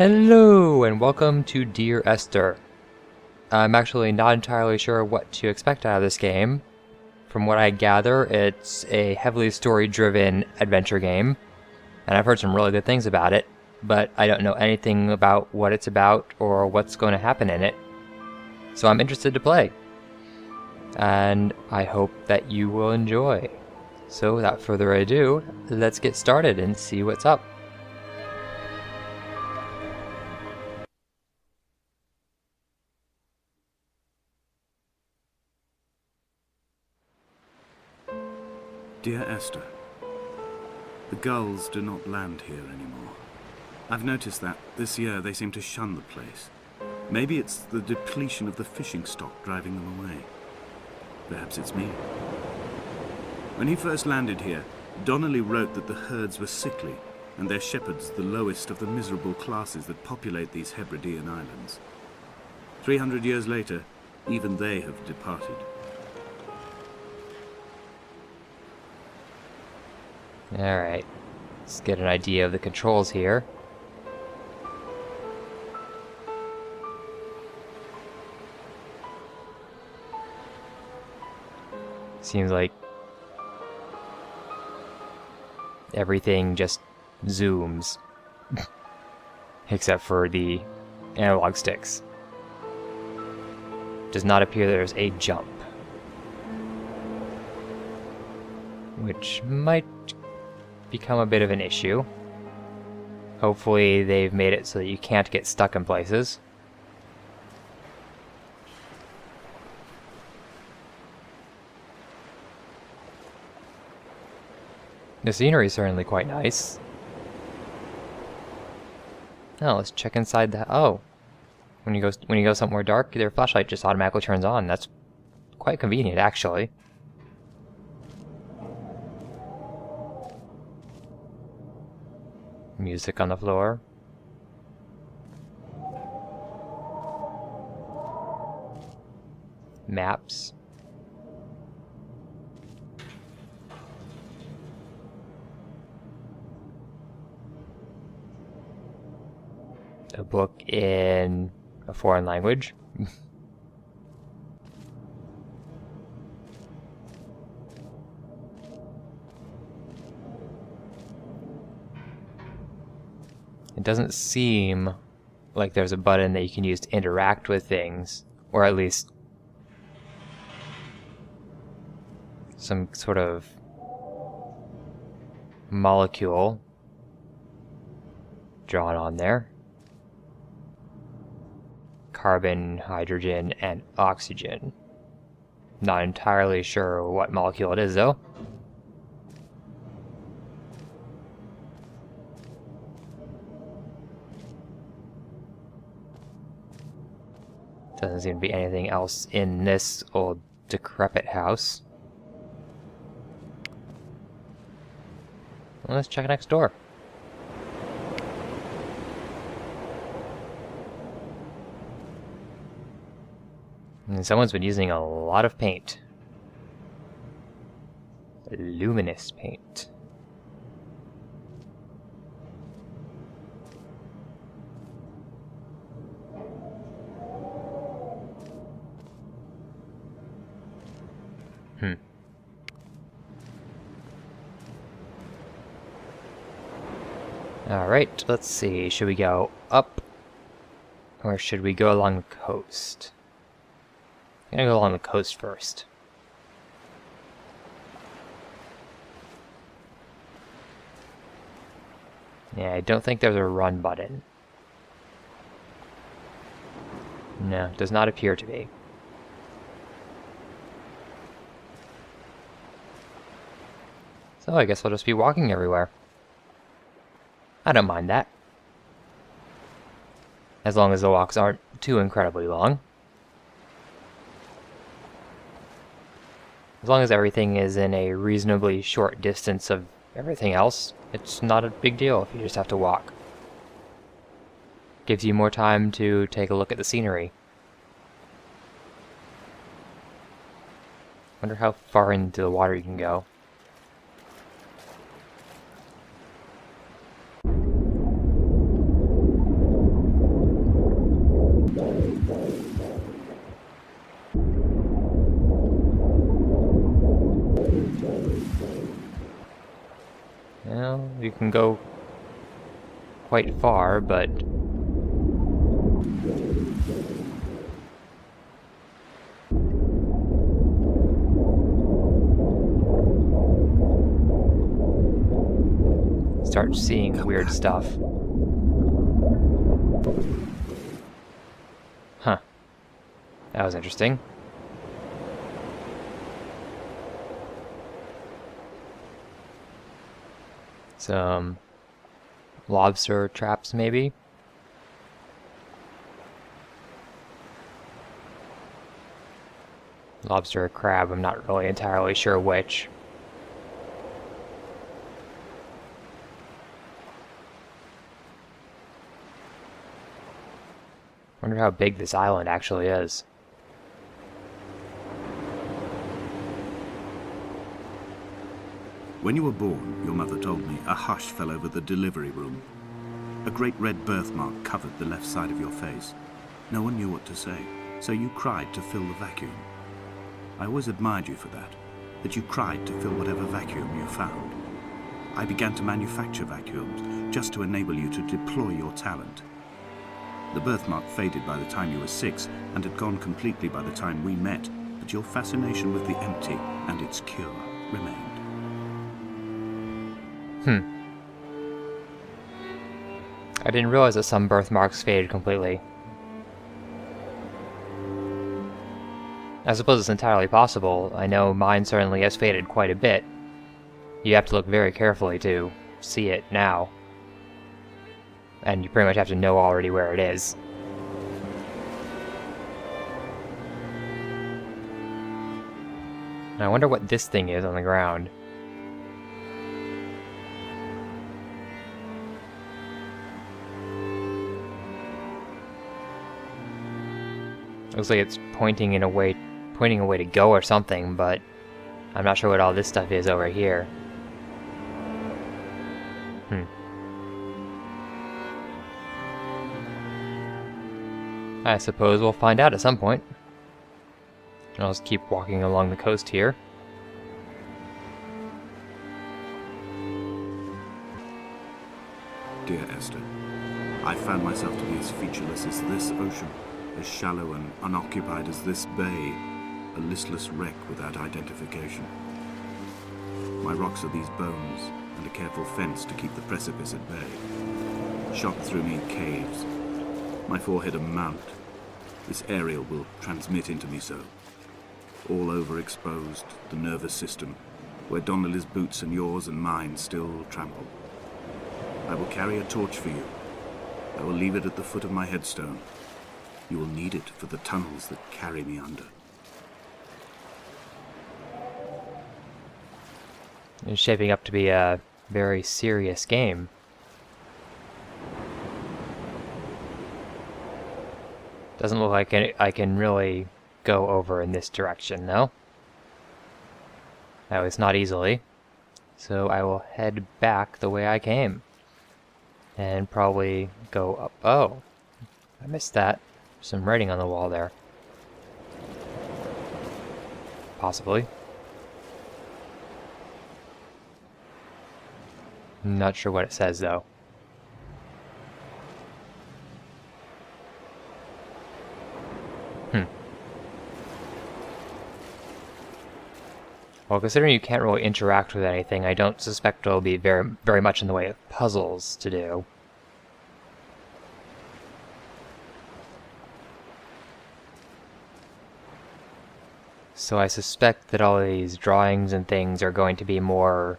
Hello and welcome to Dear Esther. I'm actually not entirely sure what to expect out of this game. From what I gather, it's a heavily story-driven adventure game, and I've heard some really good things about it, but I don't know anything about what it's about or what's going to happen in it. So I'm interested to play, and I hope that you will enjoy. So without further ado, let's get started and see what's up. Dear Esther, the gulls do not land here anymore. I've noticed that this year they seem to shun the place. Maybe it's the depletion of the fishing stock driving them away. Perhaps it's me. When he first landed here, Donnelly wrote that the herds were sickly and their shepherds the lowest of the miserable classes that populate these Hebridean islands. 300 years later, even they have departed. Alright, let's get an idea of the controls here. Seems like everything just zooms. Except for the analog sticks. Does not appear there's a jump. Which might become a bit of an issue. Hopefully they've made it so that you can't get stuck in places. The scenery is certainly quite nice. Now let's check inside the... Oh! When you go somewhere dark, their flashlight just automatically turns on. That's quite convenient, actually. Music on the floor. Maps. A book in a foreign language. It doesn't seem like there's a button that you can use to interact with things, or at least some sort of molecule drawn on there. Carbon, hydrogen, and oxygen. Not entirely sure what molecule it is, though. Doesn't seem to be anything else in this old decrepit house. Well, let's check next door. And someone's been using a lot of paint. Luminous paint. Alright, let's see. Should we go up? Or should we go along the coast? I'm gonna go along the coast first. Yeah, I don't think there's a run button. No, does not appear to be. So I guess I'll just be walking everywhere. I don't mind that. As long as the walks aren't too incredibly long. As long as everything is in a reasonably short distance of everything else, it's not a big deal if you just have to walk. Gives you more time to take a look at the scenery. Wonder how far into the water you can go. you can go quite far, but start seeing weird stuff. Huh. That was interesting. Some lobster traps, maybe? Lobster or crab, I'm not really entirely sure which. Wonder how big this island actually is. When you were born, your mother told me, a hush fell over the delivery room. A great red birthmark covered the left side of your face. No one knew what to say, so you cried to fill the vacuum. I always admired you for that you cried to fill whatever vacuum you found. I began to manufacture vacuums just to enable you to deploy your talent. The birthmark faded by the time you were 6 and had gone completely by the time we met, but your fascination with the empty and its cure remained. I didn't realize that some birthmarks faded completely. I suppose it's entirely possible. I know mine certainly has faded quite a bit. You have to look very carefully to see it now. And you pretty much have to know already where it is. And I wonder what this thing is on the ground. Looks like it's pointing a way to go or something, but I'm not sure what all this stuff is over here. I suppose we'll find out at some point. I'll just keep walking along the coast here. Dear Esther, I found myself to be as featureless as this ocean, as shallow and unoccupied as this bay, a listless wreck without identification. My rocks are these bones, and a careful fence to keep the precipice at bay. Shot through me caves, my forehead a mount. This aerial will transmit into me so. All overexposed, the nervous system, where Donnelly's boots and yours and mine still trample. I will carry a torch for you. I will leave it at the foot of my headstone. You will need it for the tunnels that carry me under. It's shaping up to be a very serious game. Doesn't look like I can really go over in this direction, though. At least not easily. So I will head back the way I came. And probably go up. Oh, I missed that. Some writing on the wall there. Possibly. I'm not sure what it says, though. Well, considering you can't really interact with anything, I don't suspect it'll be very much in the way of puzzles to do. So I suspect that all these drawings and things are going to be more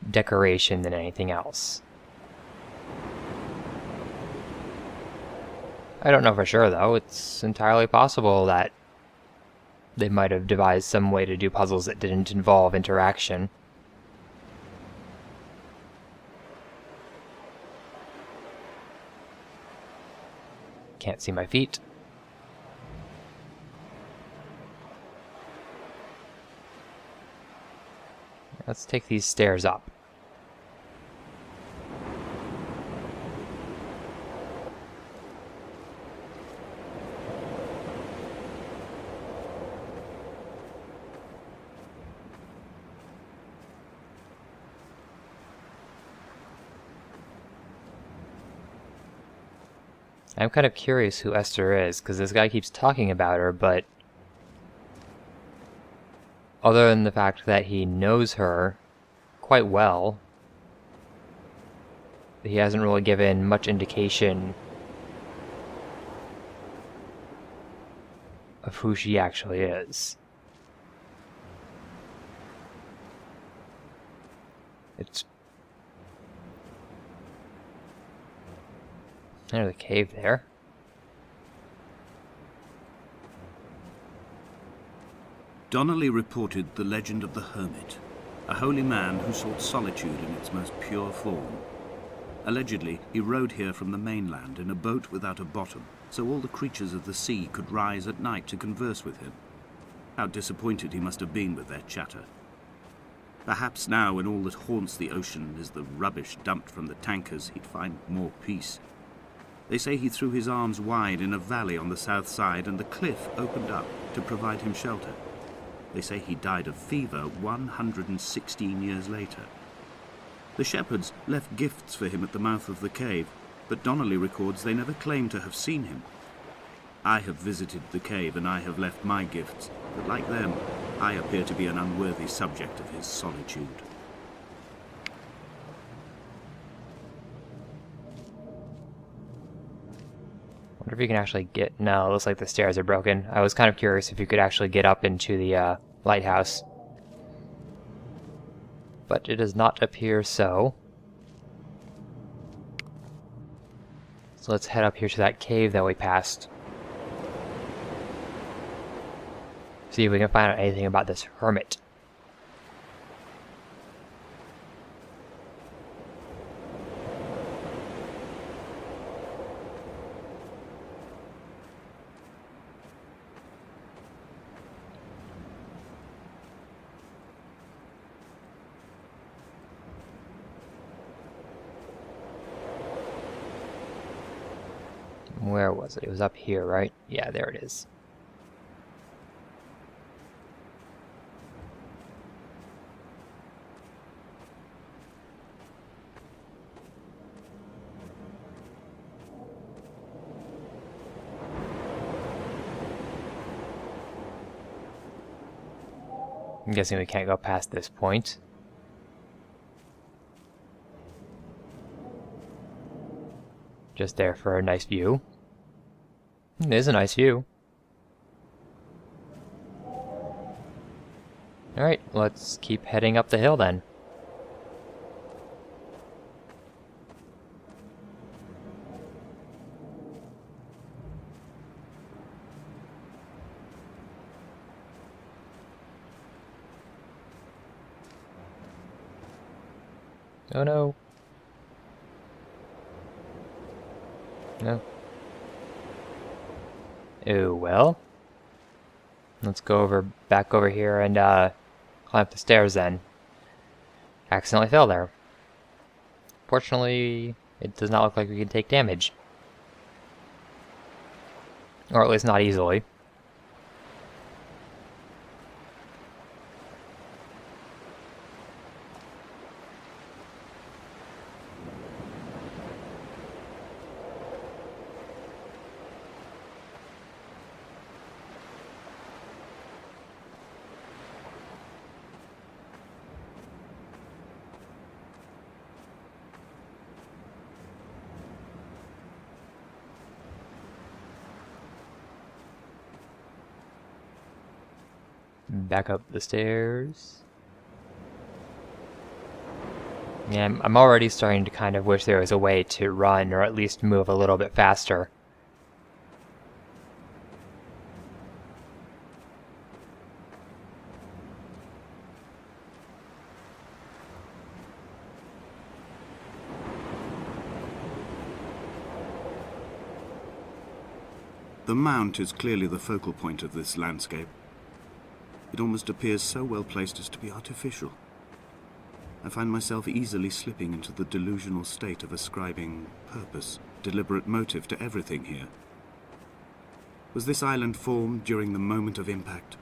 decoration than anything else. I don't know for sure, though. It's entirely possible that they might have devised some way to do puzzles that didn't involve interaction. Can't see my feet. Let's take these stairs up. I'm kind of curious who Esther is, because this guy keeps talking about her, but other than the fact that he knows her quite well, he hasn't really given much indication of who she actually is. There's a cave there. Donnelly reported the legend of the hermit, a holy man who sought solitude in its most pure form. Allegedly, he rode here from the mainland in a boat without a bottom, so all the creatures of the sea could rise at night to converse with him. How disappointed he must have been with their chatter. Perhaps now, when all that haunts the ocean is the rubbish dumped from the tankers, he'd find more peace. They say he threw his arms wide in a valley on the south side, and the cliff opened up to provide him shelter. They say he died of fever 116 years later. The shepherds left gifts for him at the mouth of the cave, but Donnelly records they never claimed to have seen him. I have visited the cave and I have left my gifts, but like them, I appear to be an unworthy subject of his solitude. Wonder if you can actually get... No, it looks like the stairs are broken. I was kind of curious if you could actually get up into the lighthouse. But it does not appear so. So let's head up here to that cave that we passed. See if we can find out anything about this hermit. Where was it? It was up here, right? Yeah, there it is. I'm guessing we can't go past this point. Just there for a nice view. It is a nice view. Alright, let's keep heading up the hill then. Oh no. No. Oh well. Let's go back over here and climb up the stairs then. Accidentally fell there. Fortunately, it does not look like we can take damage. Or at least not easily. Back up the stairs. Yeah, I'm already starting to kind of wish there was a way to run, or at least move a little bit faster. The mount is clearly the focal point of this landscape. It almost appears so well placed as to be artificial. I find myself easily slipping into the delusional state of ascribing purpose, deliberate motive to everything here. Was this island formed during the moment of impact?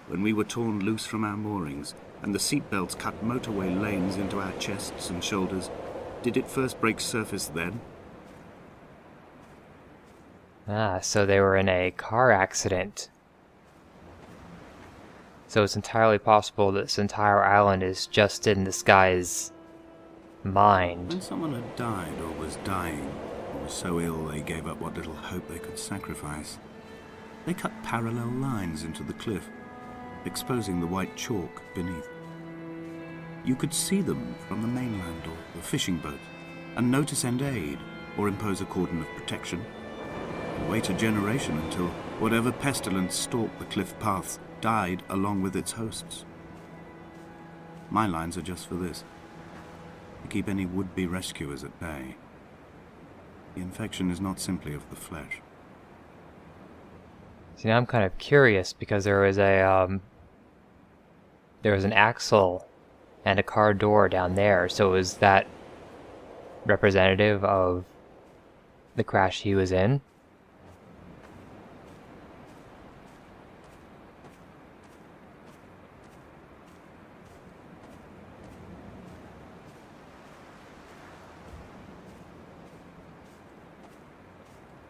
When we were torn loose from our moorings, and the seatbelts cut motorway lanes into our chests and shoulders, did it first break surface then? Ah, so they were in a car accident. So it's entirely possible that this entire island is just in this guy's mind. When someone had died or was dying, or was so ill they gave up what little hope they could sacrifice, they cut parallel lines into the cliff, exposing the white chalk beneath. You could see them from the mainland or the fishing boat, and know to send aid or impose a cordon of protection, and wait a generation until whatever pestilence stalked the cliff paths died along with its hosts. My lines are just for this, to keep any would-be rescuers at bay. The infection is not simply of the flesh. See, now I'm kind of curious because there was an axle and a car door down there. So is that representative of the crash he was in?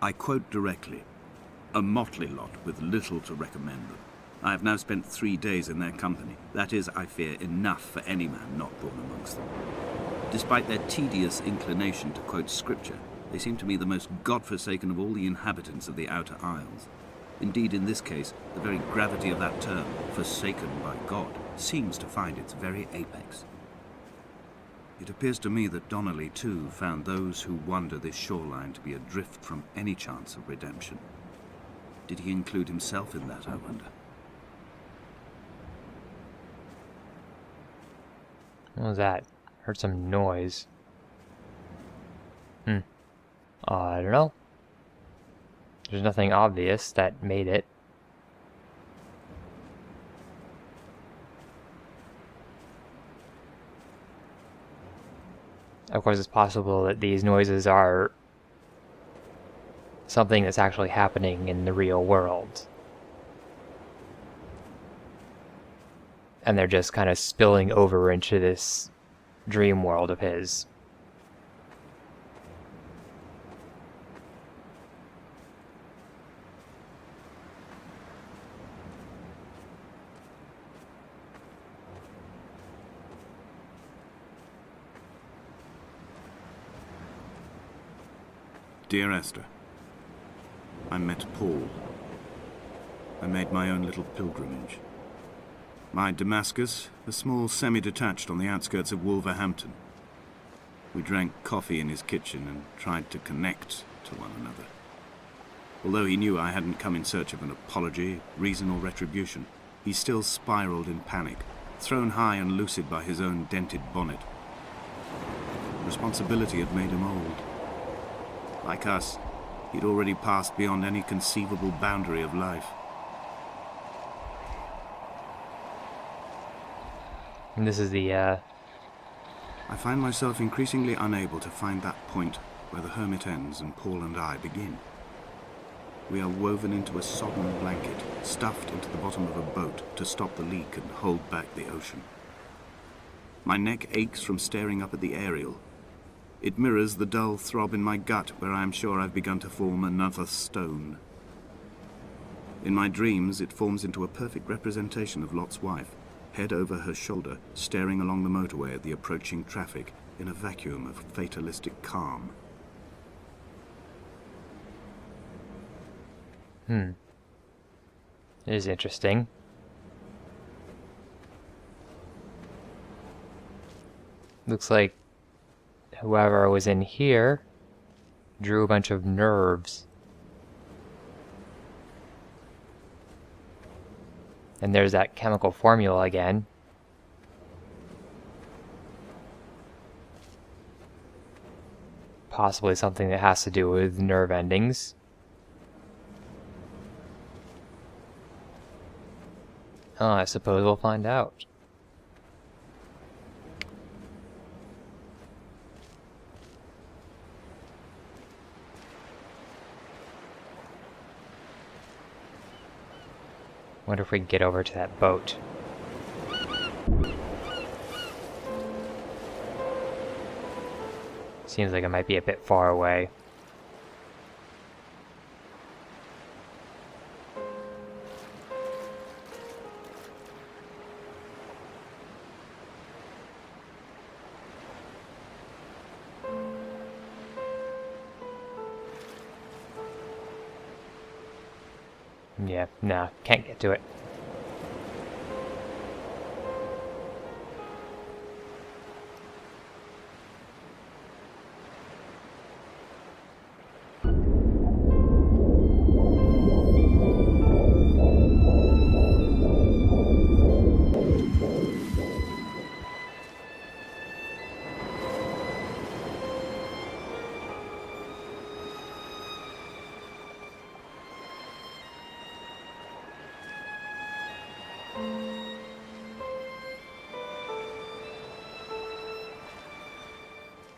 I quote directly, "A motley lot with little to recommend them. I have now spent 3 days in their company. That is, I fear, enough for any man not born amongst them. Despite their tedious inclination to quote scripture, they seem to me the most God-forsaken of all the inhabitants of the Outer Isles. Indeed, in this case, the very gravity of that term, forsaken by God, seems to find its very apex. It appears to me that Donnelly, too, found those who wander this shoreline to be adrift from any chance of redemption. Did he include himself in that, I wonder?" What was that? Heard some noise. I don't know. There's nothing obvious that made it. Of course, it's possible that these noises are something that's actually happening in the real world. And they're just kind of spilling over into this dream world of his. Dear Esther, I met Paul. I made my own little pilgrimage. My Damascus, a small semi-detached on the outskirts of Wolverhampton. We drank coffee in his kitchen and tried to connect to one another. Although he knew I hadn't come in search of an apology, reason or retribution, he still spiraled in panic, thrown high and lucid by his own dented bonnet. Responsibility had made him old. Like us, he'd already passed beyond any conceivable boundary of life. And this is the, I find myself increasingly unable to find that point where the hermit ends and Paul and I begin. We are woven into a sodden blanket, stuffed into the bottom of a boat to stop the leak and hold back the ocean. My neck aches from staring up at the aerial. It mirrors the dull throb in my gut where I am sure I've begun to form another stone. In my dreams, it forms into a perfect representation of Lot's wife, head over her shoulder, staring along the motorway at the approaching traffic in a vacuum of fatalistic calm. It is interesting. Looks like whoever was in here drew a bunch of nerves. And there's that chemical formula again. Possibly something that has to do with nerve endings. Oh, I suppose we'll find out. Wonder if we can get over to that boat. Seems like it might be a bit far away. Yeah, nah, can't get to it.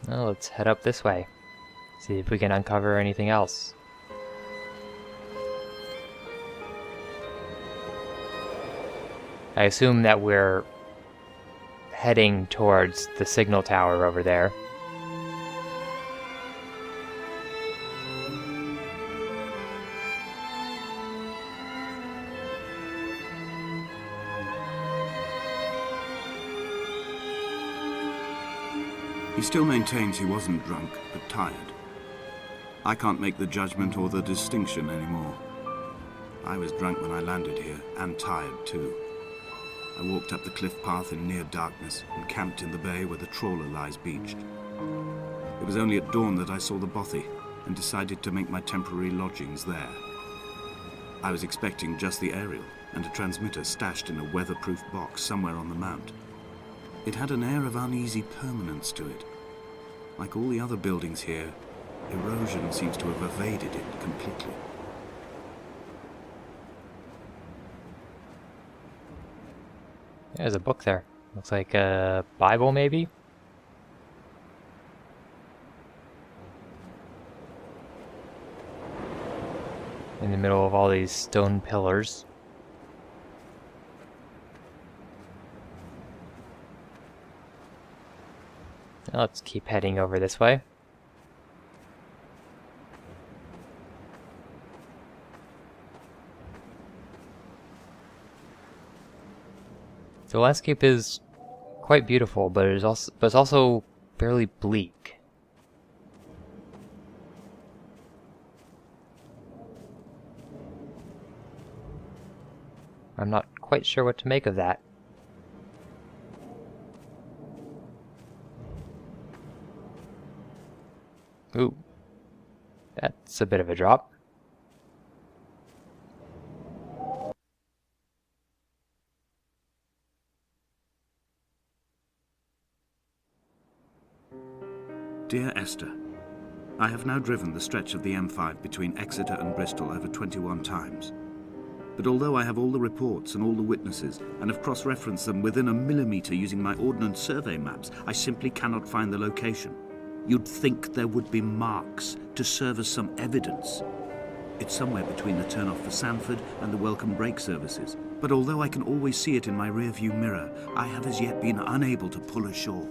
Well, let's head up this way. See if we can uncover anything else. I assume that we're heading towards the signal tower over there. He still maintains he wasn't drunk, but tired. I can't make the judgment or the distinction anymore. I was drunk when I landed here, and tired too. I walked up the cliff path in near darkness and camped in the bay where the trawler lies beached. It was only at dawn that I saw the bothy and decided to make my temporary lodgings there. I was expecting just the aerial and a transmitter stashed in a weatherproof box somewhere on the mount. It had an air of uneasy permanence to it. Like all the other buildings here, erosion seems to have evaded it completely. There's a book there. Looks like a Bible, maybe? In the middle of all these stone pillars. Now let's keep heading over this way. The landscape is quite beautiful, but it's also fairly bleak. I'm not quite sure what to make of that. Ooh, that's a bit of a drop. Dear Esther, I have now driven the stretch of the M5 between Exeter and Bristol over 21 times. But although I have all the reports and all the witnesses, and have cross-referenced them within a millimetre using my Ordnance Survey maps, I simply cannot find the location. You'd think there would be marks to serve as some evidence. It's somewhere between the turn-off for Sanford and the welcome brake services. But although I can always see it in my rear-view mirror, I have as yet been unable to pull ashore.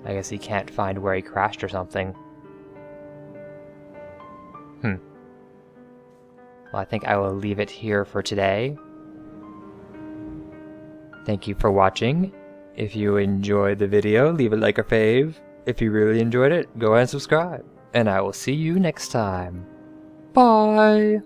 I guess he can't find where he crashed or something. Well, I think I will leave it here for today. Thank you for watching. If you enjoyed the video, leave a like or fave. If you really enjoyed it, go ahead and subscribe. And I will see you next time. Bye!